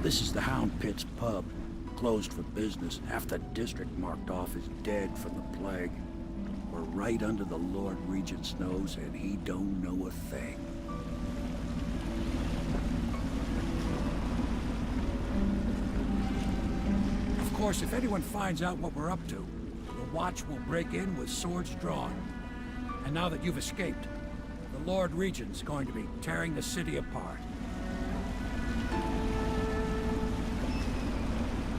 This is the Hound Pits Pub. Closed for business. Half the district marked off as dead from the plague. We're right under the Lord Regent's nose, and he don't know a thing. Of course, if anyone finds out what we're up to, the Watch will break in with swords drawn. And now that you've escaped, the Lord Regent's going to be tearing the city apart.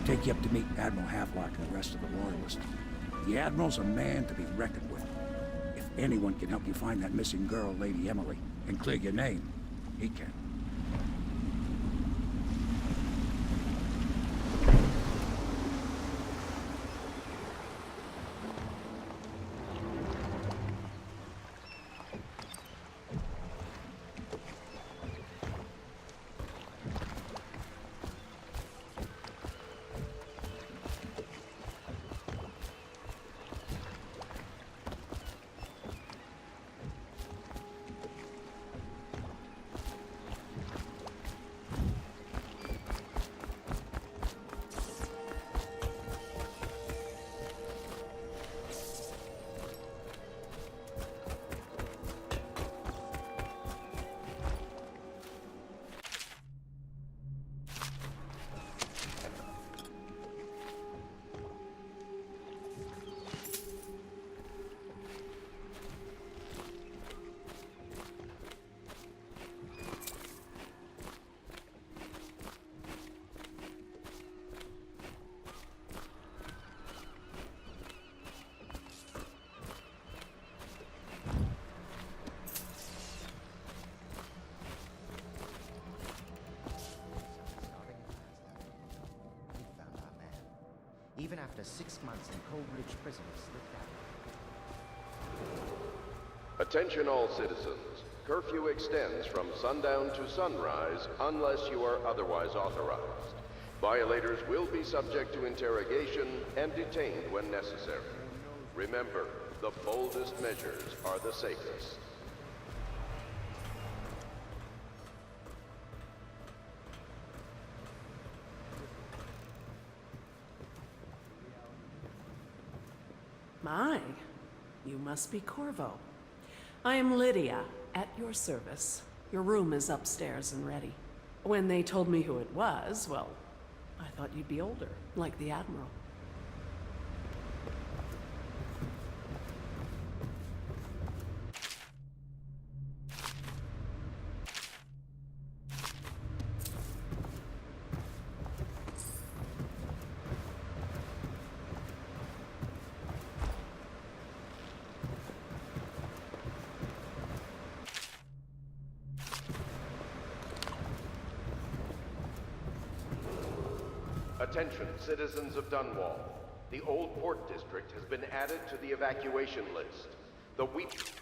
Take you up to meet Admiral Havelock and the rest of the Loyalists. The Admiral's a man to be reckoned with. If anyone can help you find that missing girl, Lady Emily, and clear your name, he can. Even after 6 months in Coldridge Prison, slipped out. Attention all citizens. Curfew extends from sundown to sunrise unless you are otherwise authorized. Violators will be subject to interrogation and detained when necessary. Remember, the boldest measures are the safest. My, you must be Corvo. I am Lydia, at your service. Your room is upstairs and ready. When they told me who it was, well, I thought you'd be older, like the Admiral. Attention, citizens of Dunwall. The Old Port District has been added to the evacuation list. The week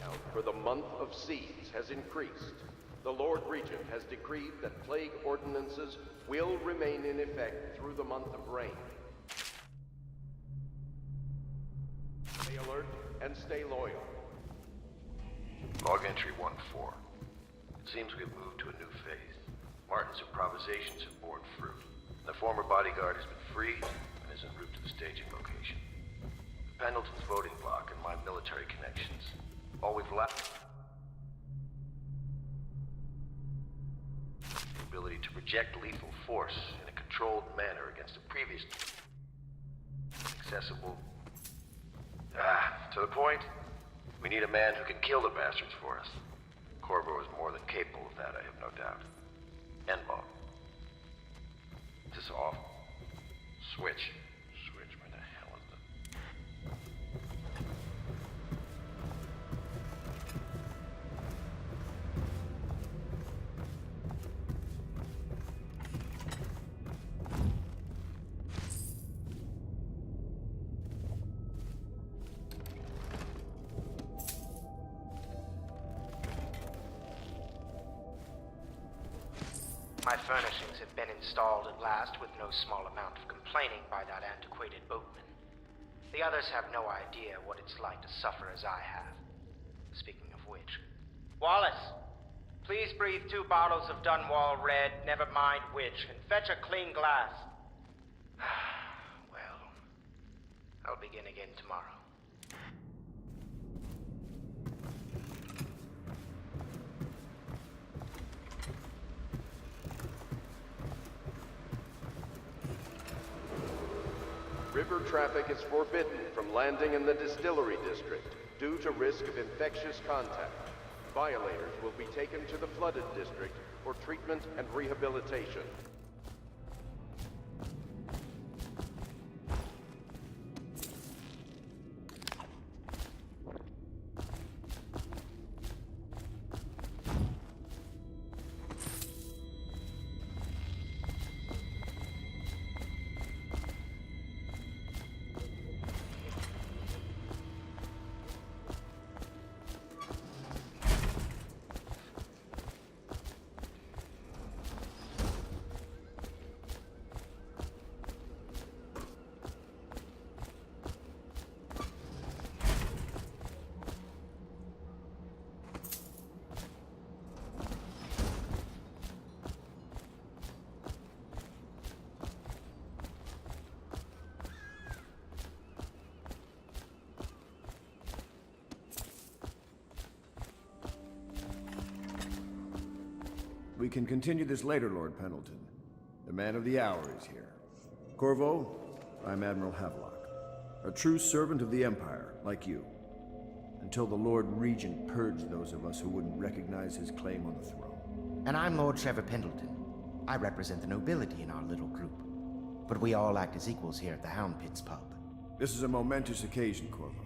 count for the month of siege has increased. The Lord Regent has decreed that plague ordinances will remain in effect through the month of rain. Stay alert and stay loyal. Log entry 1-4. It seems we have moved to a new phase. Martin's improvisations have borne fruit. The former bodyguard has been freed and is en route to the staging location. Pendleton's voting block and my military connections. All we've left. The ability to project lethal force in a controlled manner against a previous accessible. To the point, we need a man who can kill the bastards for us. Corvo is more than capable of that, I have no doubt. Endball. Is this off? Switch. Switch, where the hell is it? My furnishings have been installed at last with no small amount of complaining by that antiquated boatman. The others have no idea what it's like to suffer as I have. Speaking of which... Wallace! Please breathe 2 bottles of Dunwall Red, never mind which, and fetch a clean glass. Well, I'll begin again tomorrow. River traffic is forbidden from landing in the distillery district due to risk of infectious contact. Violators will be taken to the flooded district for treatment and rehabilitation. We can continue this later, Lord Pendleton. The man of the hour is here. Corvo, I'm Admiral Havelock. A true servant of the Empire, like you. Until the Lord Regent purged those of us who wouldn't recognize his claim on the throne. And I'm Lord Trevor Pendleton. I represent the nobility in our little group. But we all act as equals here at the Hound Pits Pub. This is a momentous occasion, Corvo.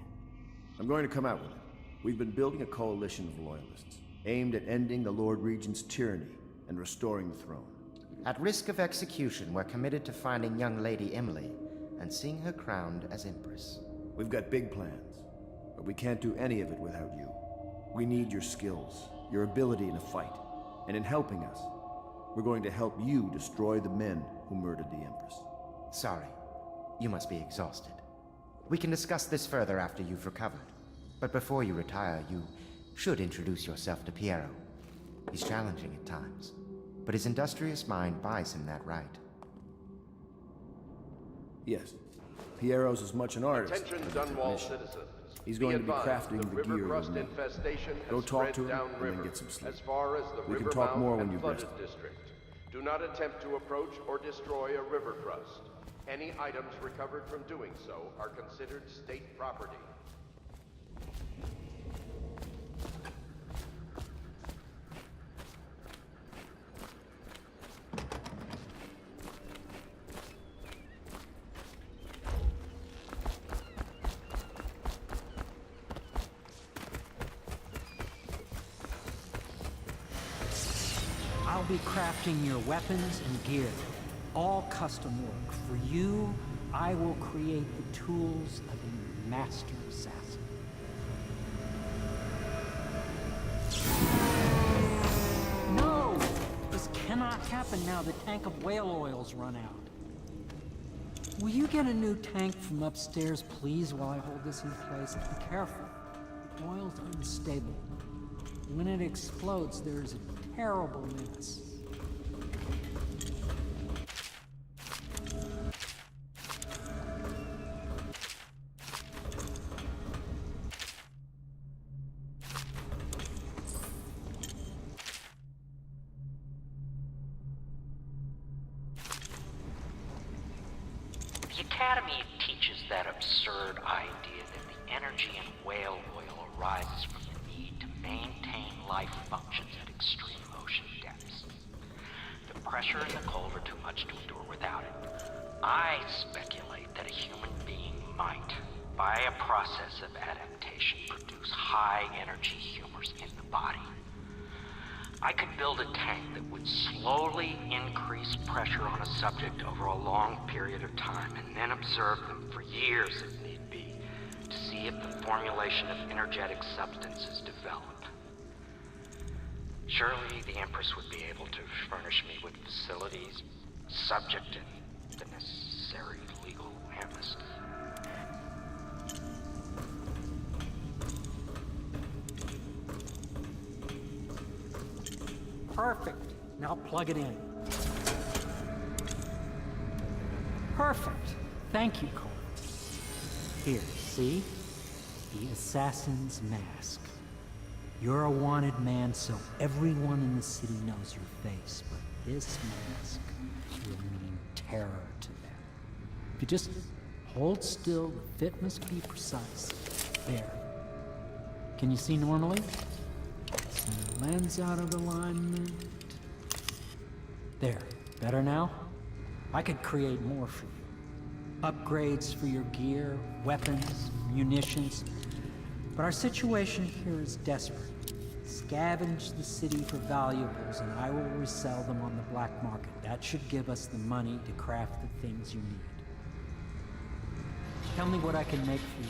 I'm going to come out with it. We've been building a coalition of loyalists, aimed at ending the Lord Regent's tyranny and restoring the throne. At risk of execution, we're committed to finding young Lady Emily and seeing her crowned as Empress. We've got big plans, but we can't do any of it without you. We need your skills, your ability in a fight, and in helping us, we're going to help you destroy the men who murdered the Empress. Sorry, you must be exhausted. We can discuss this further after you've recovered. But before you retire, you should introduce yourself to Piero. He's challenging at times, but his industrious mind buys him that right. Yes. Piero's as much an artist Attention as a Dunwall technician. citizens. He's Be going to be advised, crafting the river gear crust you need. infestation has Go talk spread to him and downriver then get some sleep. as far as the We can river talk mouth more when and you've flooded rested. district. Do not attempt to approach or destroy a river crust. Any items recovered from doing so are considered state property. I'll be crafting your weapons and gear. All custom work. For you, I will create the tools of a master assassin. No! This cannot happen now. The tank of whale oil's run out. Will you get a new tank from upstairs, please, while I hold this in place? Be careful. Oil's unstable. When it explodes, there's a terrible mess. The Academy teaches that absurd idea that the energy in whale oil arises from the need to maintain life functions at extreme ocean depths. The pressure and the cold are too much to endure without it. I speculate that a human being might, by a process of adaptation, produce high-energy humors in the body. I could build a tank that would slowly increase pressure on a subject over a long period of time and then observe them for years if need be to see if the formulation of energetic substance is developed. Surely the Empress would be able to furnish me with facilities subject to the necessary legal amnesty. Perfect. Now plug it in. Perfect. Thank you, Cole. Here, see? The assassin's mask. You're a wanted man, so everyone in the city knows your face, but this mask will mean terror to them. If you just hold still, the fit must be precise. There. Can you see normally? Send the lens out of alignment. There. Better now? I could create more for you. Upgrades for your gear, weapons, munitions. But our situation here is desperate. Scavenge the city for valuables and I will resell them on the black market. That should give us the money to craft the things you need. Tell me what I can make for you.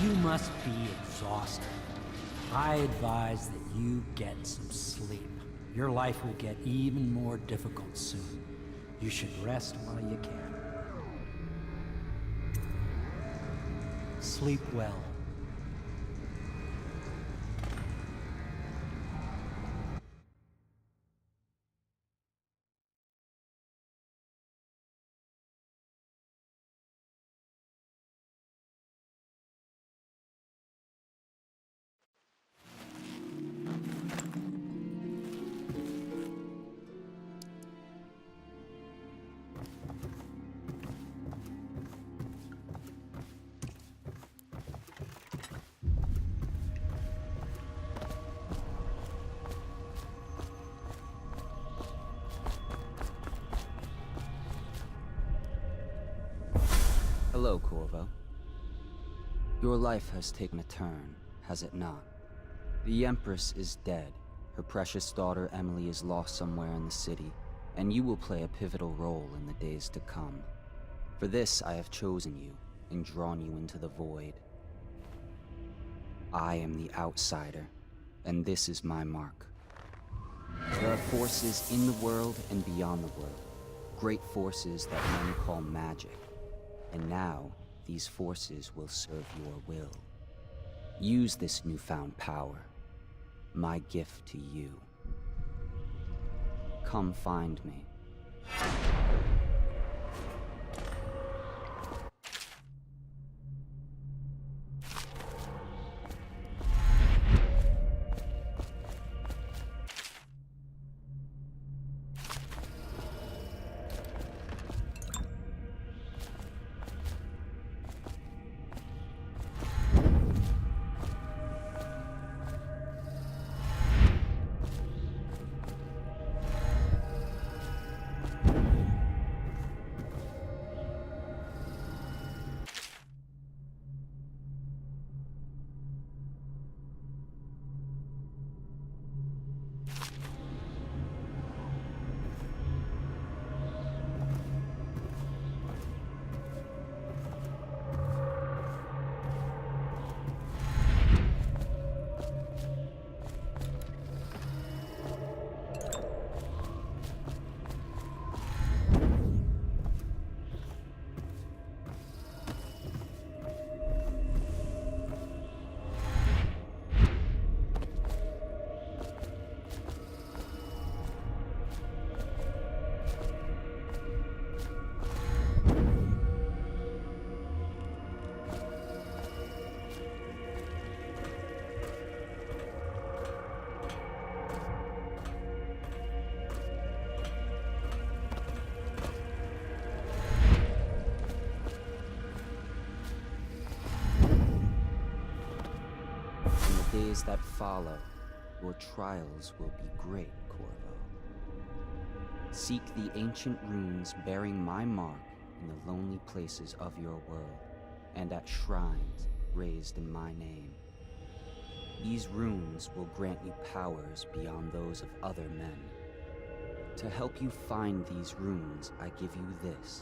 You must be exhausted. I advise that you get some sleep. Your life will get even more difficult soon. You should rest while you can. Sleep well. Hello, Corvo. Your life has taken a turn, has it not? The Empress is dead. Her precious daughter Emily is lost somewhere in the city, and you will play a pivotal role in the days to come. For this, I have chosen you and drawn you into the void. I am the outsider, and this is my mark. There are forces in the world and beyond the world, great forces that men call magic. And now, these forces will serve your will. Use this newfound power, my gift to you. Come find me. days that follow, your trials will be great, Corvo. Seek the ancient runes bearing my mark in the lonely places of your world, and at shrines raised in my name. These runes will grant you powers beyond those of other men. To help you find these runes, I give you this,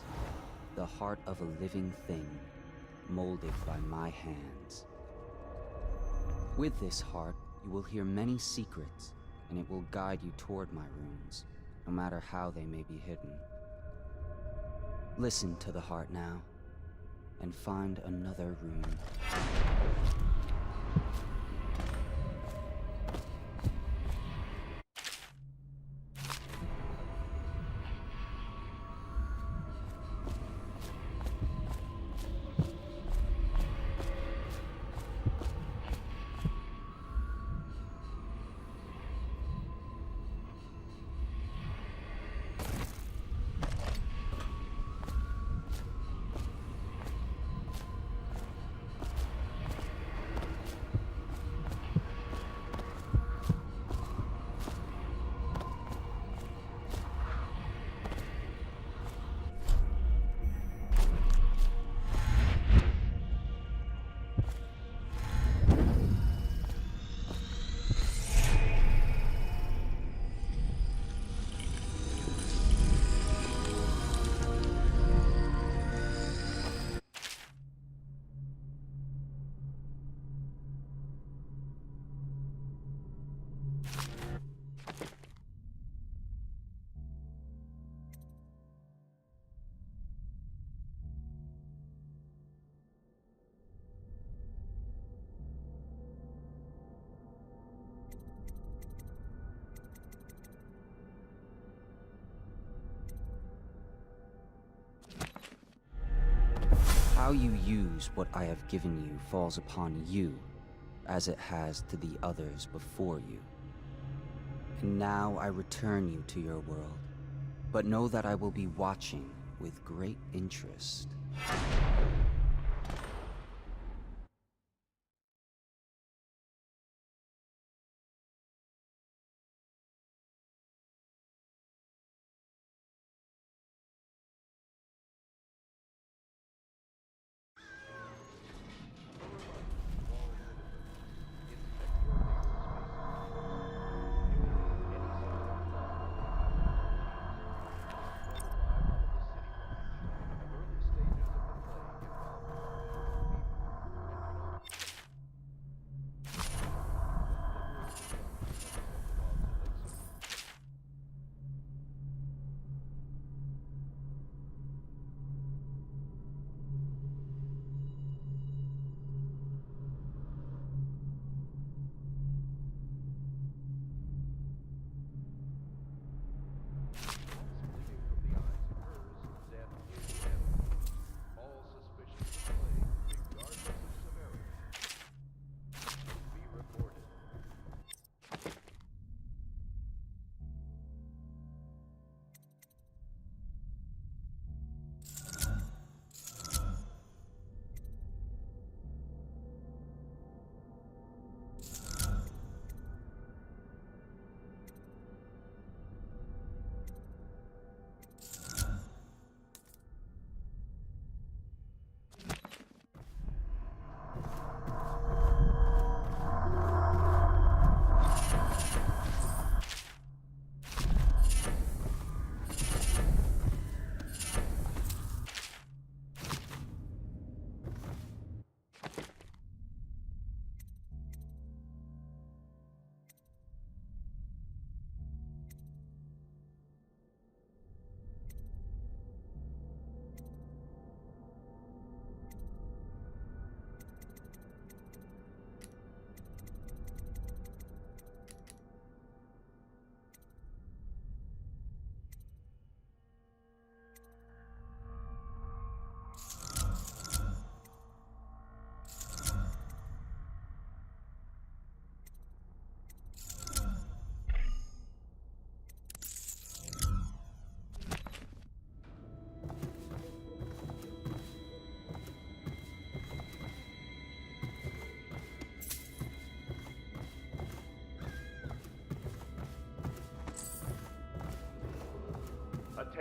the heart of a living thing, molded by my hands. With this heart, you will hear many secrets, and it will guide you toward my runes, no matter how they may be hidden. Listen to the heart now, and find another rune. How you use what I have given you falls upon you, as it has to the others before you. And now I return you to your world, but know that I will be watching with great interest.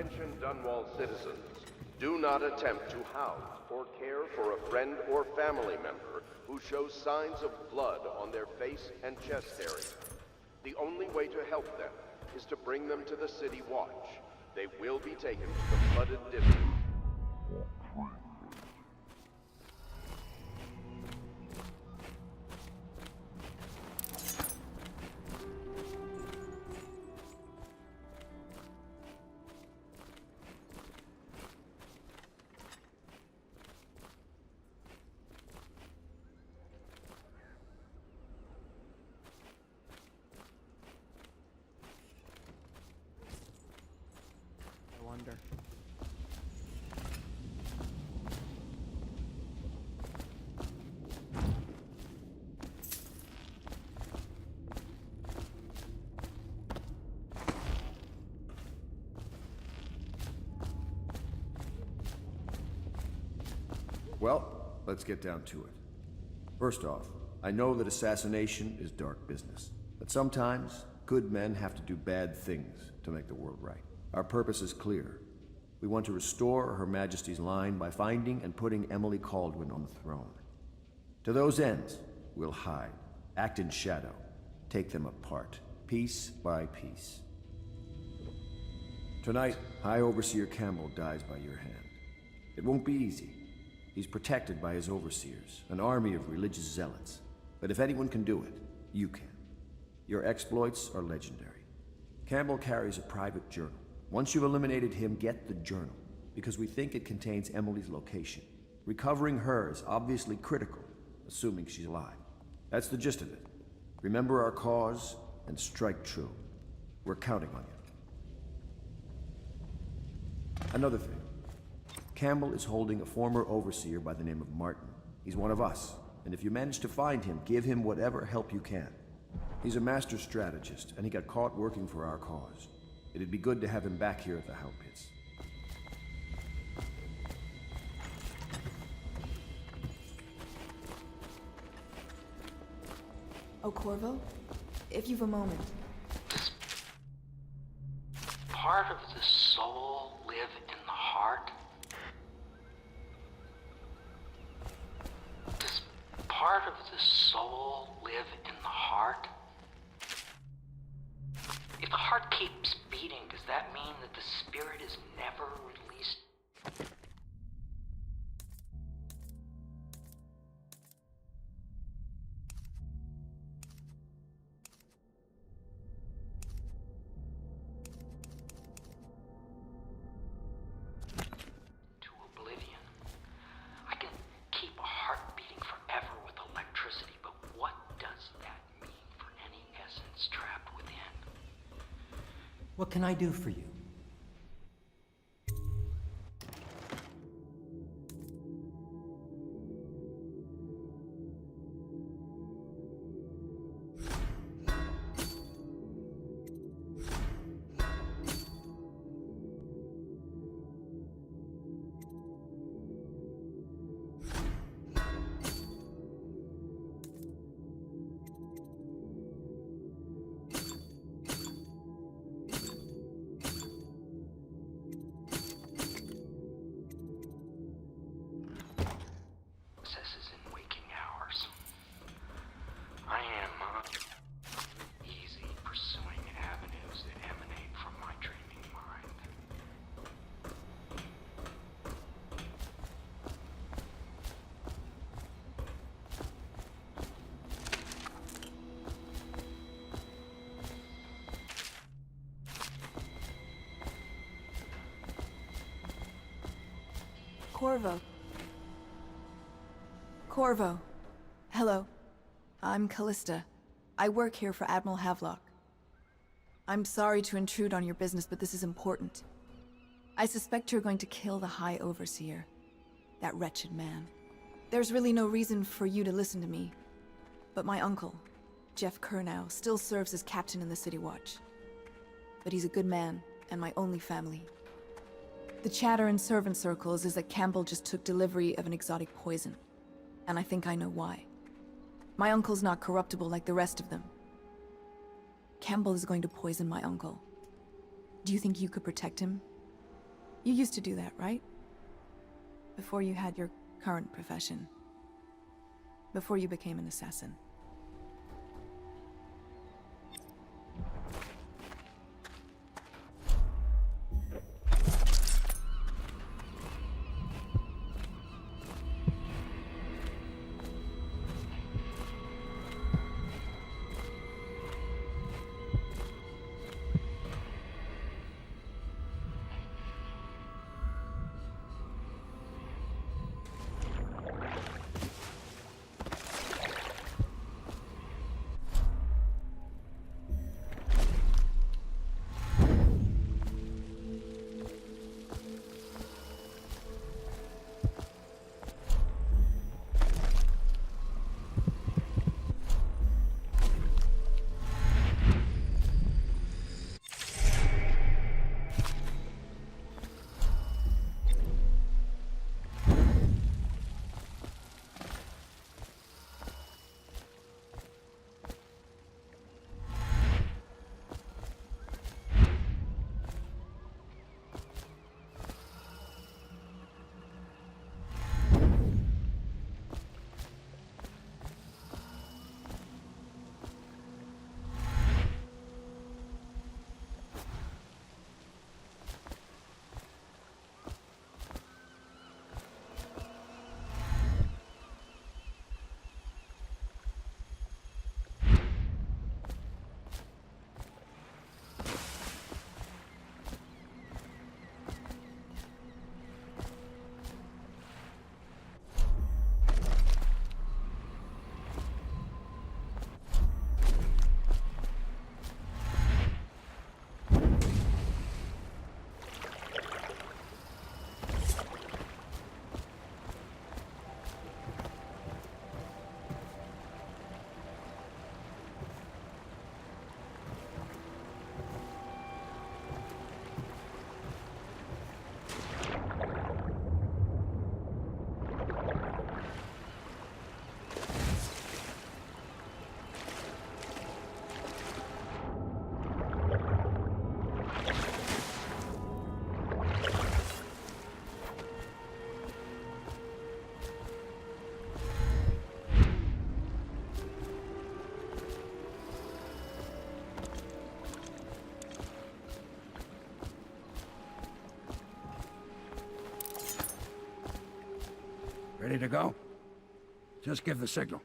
Attention Dunwall citizens. Do not attempt to house or care for a friend or family member who shows signs of blood on their face and chest area. The only way to help them is to bring them to the City Watch. They will be taken to the flooded district. Well, let's get down to it. First off, I know that assassination is dark business, but sometimes good men have to do bad things to make the world right. Our purpose is clear. We want to restore Her Majesty's line by finding and putting Emily Kaldwin on the throne. To those ends, we'll hide, act in shadow, take them apart, piece by piece. Tonight, High Overseer Campbell dies by your hand. It won't be easy. He's protected by his overseers, an army of religious zealots. But if anyone can do it, you can. Your exploits are legendary. Campbell carries a private journal. Once you've eliminated him, get the journal, because we think it contains Emily's location. Recovering her is obviously critical, assuming she's alive. That's the gist of it. Remember our cause, and strike true. We're counting on you. Another thing. Campbell is holding a former overseer by the name of Martin. He's one of us, and if you manage to find him, give him whatever help you can. He's a master strategist, and he got caught working for our cause. It'd be good to have him back here at the Hound Pits. Oh, Corvo? If you've a moment. Part of the soul live in the heart? Does part of the soul live in the heart? If the heart keeps beating, does that mean that the spirit is never released? To oblivion. I can keep a heart beating forever with electricity, but what does that mean for any essence trapped within? What can I do for you? Corvo. Corvo. Hello. I'm Callista. I work here for Admiral Havelock. I'm sorry to intrude on your business, but this is important. I suspect you're going to kill the High Overseer. That wretched man. There's really no reason for you to listen to me. But my uncle, Jeff Kernow, still serves as captain in the City Watch. But he's a good man, and my only family. The chatter in servant circles is that Campbell just took delivery of an exotic poison. And I think I know why. My uncle's not corruptible like the rest of them. Campbell is going to poison my uncle. Do you think you could protect him? You used to do that, right? Before you had your current profession. Before you became an assassin. Ready to go? Just give the signal.